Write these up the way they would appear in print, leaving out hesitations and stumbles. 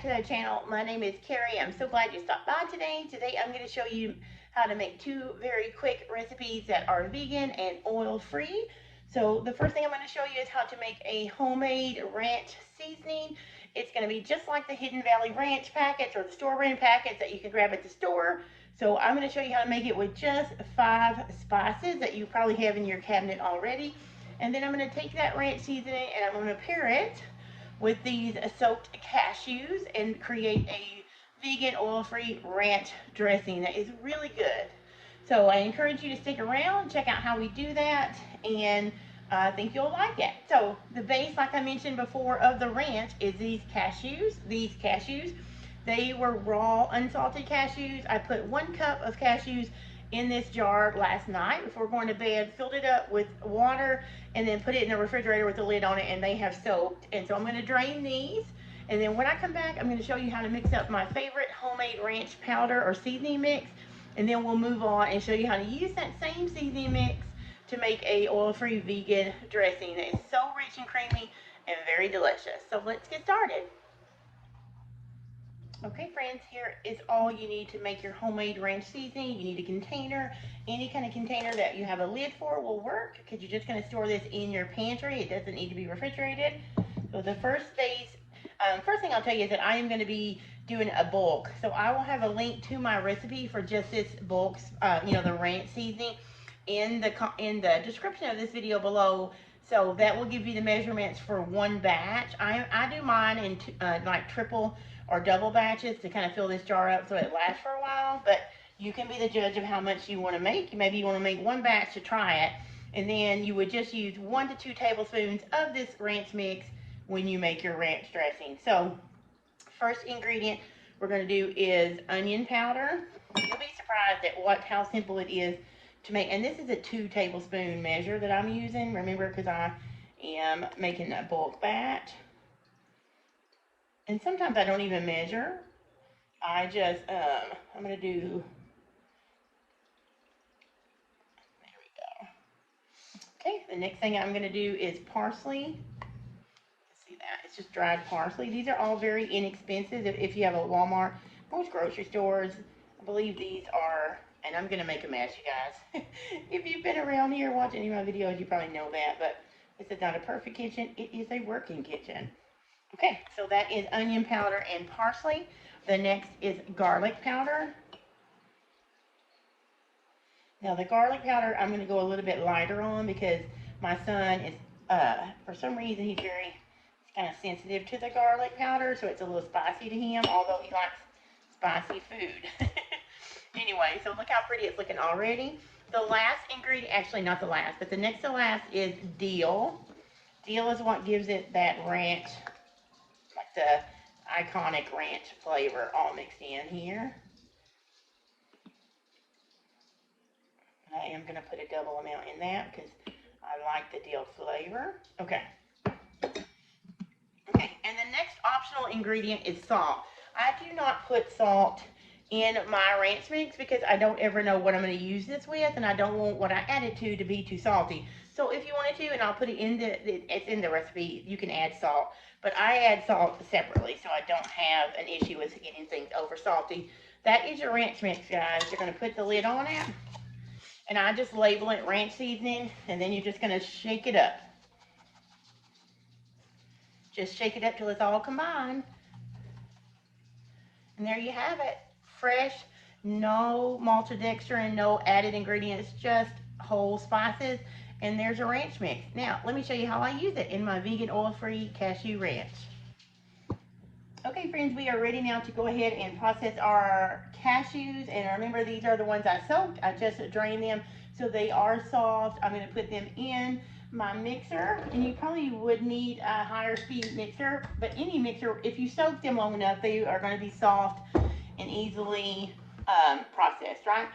to the channel. My name is Keri. I'm so glad you stopped by today. Today I'm going to show you how to make two very quick recipes that are vegan and oil free. So the first thing I'm going to show you is how to make a homemade ranch seasoning. It's going to be just like the Hidden Valley Ranch packets or the store brand packets that you can grab at the store. So I'm going to show you how to make it with just 5 spices that you probably have in your cabinet already. And then I'm going to take that ranch seasoning and I'm going to pair it with these soaked cashews and create a vegan oil-free ranch dressing that is really good. So I encourage you to stick around, check out how we do that, and I think you'll like it. So the base, like I mentioned before, of the ranch is these cashews. They were raw, unsalted cashews. I put 1 cup of cashews in this jar last night before going to bed, filled it up with water, and then put it in the refrigerator with the lid on it, and they have soaked. And so I'm going to drain these, and then when I come back, I'm going to show you how to mix up my favorite homemade ranch powder or seasoning mix, and then we'll move on and show you how to use that same seasoning mix to make a oil-free vegan dressing that is so rich and creamy and very delicious. So let's get started. Okay friends, here is all you need to make your homemade ranch seasoning. You need a container. Any kind of container that you have a lid for will work, because you're just going to store this in your pantry. It doesn't need to be refrigerated. So the first thing I'll tell you is that I am going to be doing a bulk. So I will have a link to my recipe for just this bulk, the ranch seasoning in the description of this video below. So that will give you the measurements for 1 batch. I do mine in like triple or double batches to kind of fill this jar up so it lasts for a while, but you can be the judge of how much you want to make. Maybe you want to make 1 batch to try it, and then you would just use 1 to 2 tablespoons of this ranch mix when you make your ranch dressing. So first ingredient we're going to do is onion powder. You'll be surprised at how simple it is to make, and this is a 2 tablespoon measure that I'm using, remember, because I am making a bulk batch. And sometimes I don't even measure. I just, I'm going to do, there we go. Okay, the next thing I'm going to do is parsley. See that? It's just dried parsley. These are all very inexpensive if you have a Walmart. Most grocery stores, I believe these are, and I'm going to make a mess, you guys. If you've been around here watching any of my videos, you probably know that, but this is not a perfect kitchen. It is a working kitchen. Okay, so that is onion powder and parsley. The next is garlic powder. Now the garlic powder I'm going to go a little bit lighter on because my son is, for some reason, he's kind of sensitive to the garlic powder, so it's a little spicy to him, although he likes spicy food. Anyway, so look how pretty it's looking already. The last ingredient, actually not the last, but the next to last is dill. Dill is what gives it that ranch, like the iconic ranch flavor all mixed in here. I am going to put a double amount in that because I like the dill flavor. Okay. Okay, and the next optional ingredient is salt. I do not put salt in my ranch mix because I don't ever know what I'm going to use this with, and I don't want what I add it to be too salty. So if you wanted to, and I'll put it in it's in the recipe, you can add salt. But I add salt separately, so I don't have an issue with getting things over salty. That is your ranch mix, guys. You're going to put the lid on it, and I just label it ranch seasoning, and then you're just going to shake it up. Just shake it up till it's all combined. And there you have it. Fresh, no maltodextrin, no added ingredients, just whole spices. And there's a ranch mix. Now, let me show you how I use it in my vegan oil-free cashew ranch. Okay, friends, we are ready now to go ahead and process our cashews. And remember, these are the ones I soaked. I just drained them so they are soft. I'm going to put them in my mixer. And you probably would need a higher speed mixer. But any mixer, if you soak them long enough, they are going to be soft and easily processed, right?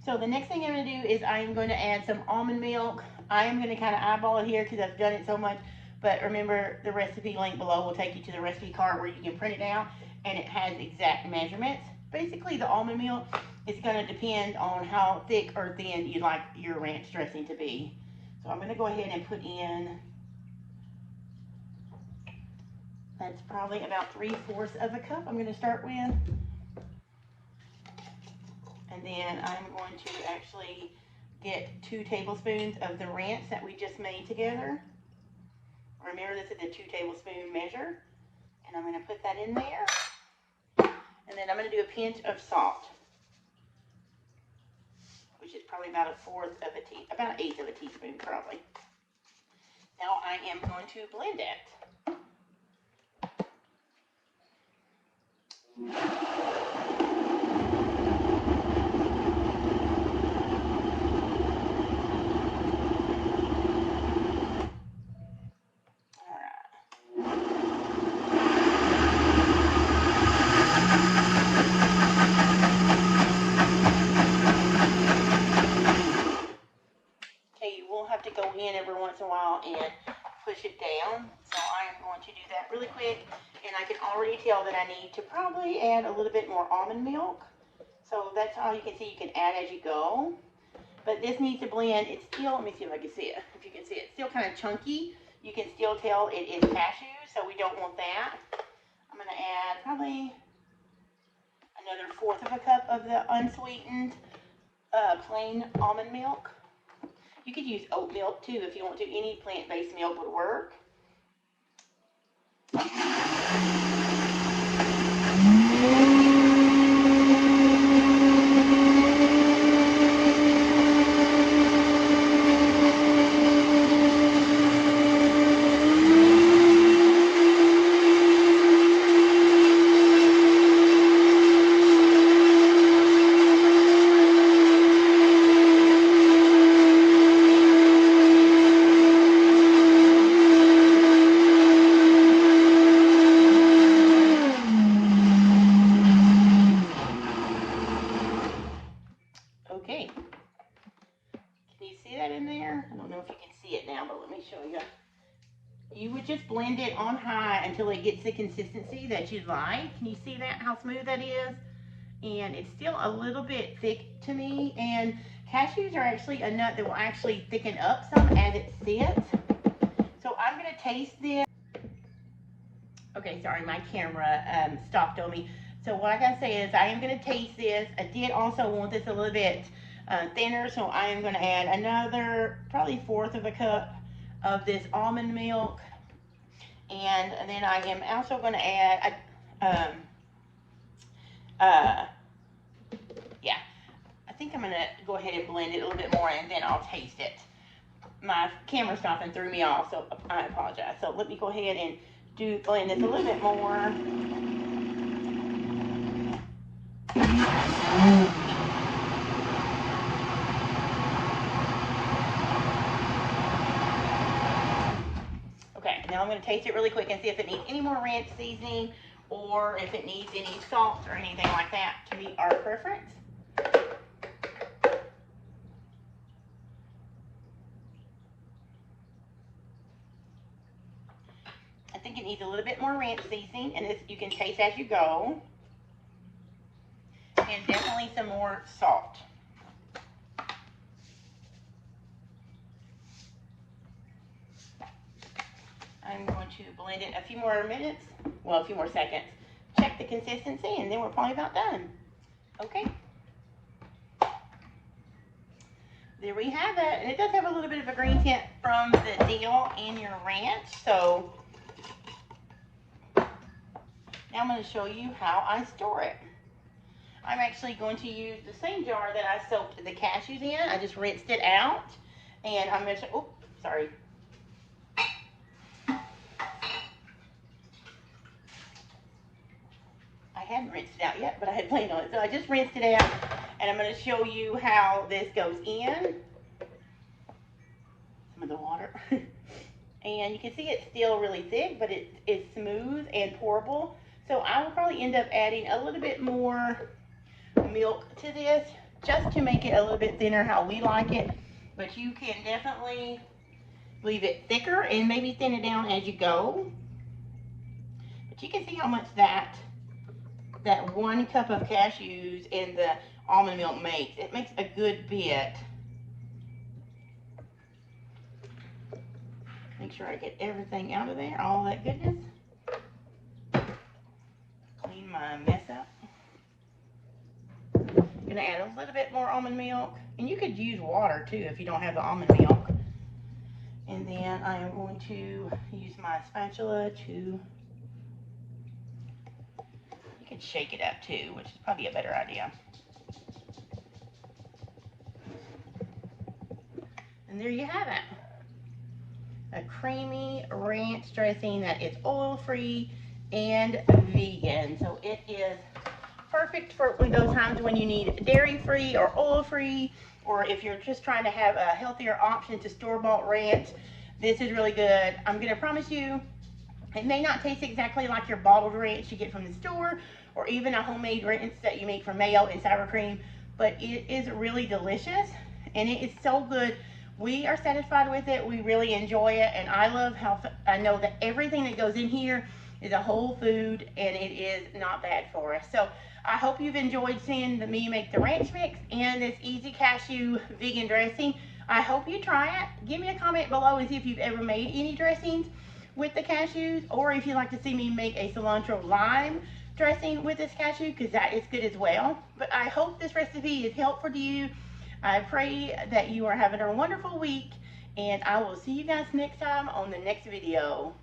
So the next thing I'm going to do is I'm going to add some almond milk. I am going to kind of eyeball it here because I've done it so much. But remember, the recipe link below will take you to the recipe card where you can print it out, and it has exact measurements. Basically, the almond milk is going to depend on how thick or thin you like your ranch dressing to be. So I'm going to go ahead and put in That's probably about 3/4 of a cup I'm going to start with. And then I'm going to actually get 2 tablespoons of the ranch that we just made together. Remember, this is a 2 tablespoon measure. And I'm going to put that in there. And then I'm going to do a pinch of salt, which is probably about 1/4 of a teaspoon, about 1/8 of a teaspoon probably. Now I am going to blend it. Have to go in every once in a while and push it down. So I am going to do that really quick, and I can already tell that I need to probably add a little bit more almond milk. So that's all you can see. You can add as you go, but this needs to blend. It's still, let me see if I can see it. If you can see it, it's still kind of chunky. You can still tell it is cashew, so we don't want that. I'm going to add probably another 1/4 of a cup of the unsweetened plain almond milk. You could use oat milk too if you want to. Any plant-based milk would work. Okay, can you see that in there? I don't know if you can see it now, but let me show you. You would just blend it on high until it gets the consistency that you'd like. Can you see that, how smooth that is? And it's still a little bit thick to me, and cashews are actually a nut that will actually thicken up some as it sits. So I'm going to taste this. Okay, sorry, my camera stopped on me. So what I gotta say is I am gonna taste this. I did also want this a little bit thinner, so I am gonna add another probably 1/4 of a cup of this almond milk. And then I am also gonna add, yeah, I think I'm gonna go ahead and blend it a little bit more, and then I'll taste it. My camera stopped and threw me off, so I apologize. So let me go ahead and blend this a little bit more. Okay, now I'm going to taste it really quick and see if it needs any more ranch seasoning or if it needs any salt or anything like that to meet our preference. I think it needs a little bit more ranch seasoning, and this you can taste as you go. And definitely some more salt. I'm going to blend it a few more minutes, well, a few more seconds. Check the consistency, and then we're probably about done. Okay. There we have it. And it does have a little bit of a green tint from the dill and your ranch. So now I'm going to show you how I store it. I'm actually going to use the same jar that I soaked the cashews in. I just rinsed it out. And I'm going to, oh, sorry. I hadn't rinsed it out yet, but I had planned on it. So I just rinsed it out, and I'm going to show you how this goes in. Some of the water. And you can see it's still really thick, but it's smooth and pourable. So I will probably end up adding a little bit more milk to this just to make it a little bit thinner how we like it. But you can definitely leave it thicker and maybe thin it down as you go. But you can see how much that 1 cup of cashews and the almond milk makes. It makes a good bit. Make sure I get everything out of there, all that goodness. mess up. I'm gonna add a little bit more almond milk, and you could use water too if you don't have the almond milk. And then I am going to use my spatula to, you could shake it up too, which is probably a better idea. And there you have it. A creamy ranch dressing that is oil-free and vegan. So it is perfect for those times when you need dairy-free or oil-free, or if you're just trying to have a healthier option to store-bought ranch. This is really good. I'm gonna promise you, it may not taste exactly like your bottled ranch you get from the store, or even a homemade ranch that you make from mayo and sour cream, but it is really delicious, and it is so good. We are satisfied with it. We really enjoy it, and I love how I know that everything that goes in here is a whole food, and it is not bad for us. So I hope you've enjoyed seeing me make the ranch mix and this easy cashew vegan dressing. I hope you try it. Give me a comment below and see if you've ever made any dressings with the cashews, or if you'd like to see me make a cilantro lime dressing with this cashew, because that is good as well. But I hope this recipe is helpful to you. I pray that you are having a wonderful week, and I will see you guys next time on the next video.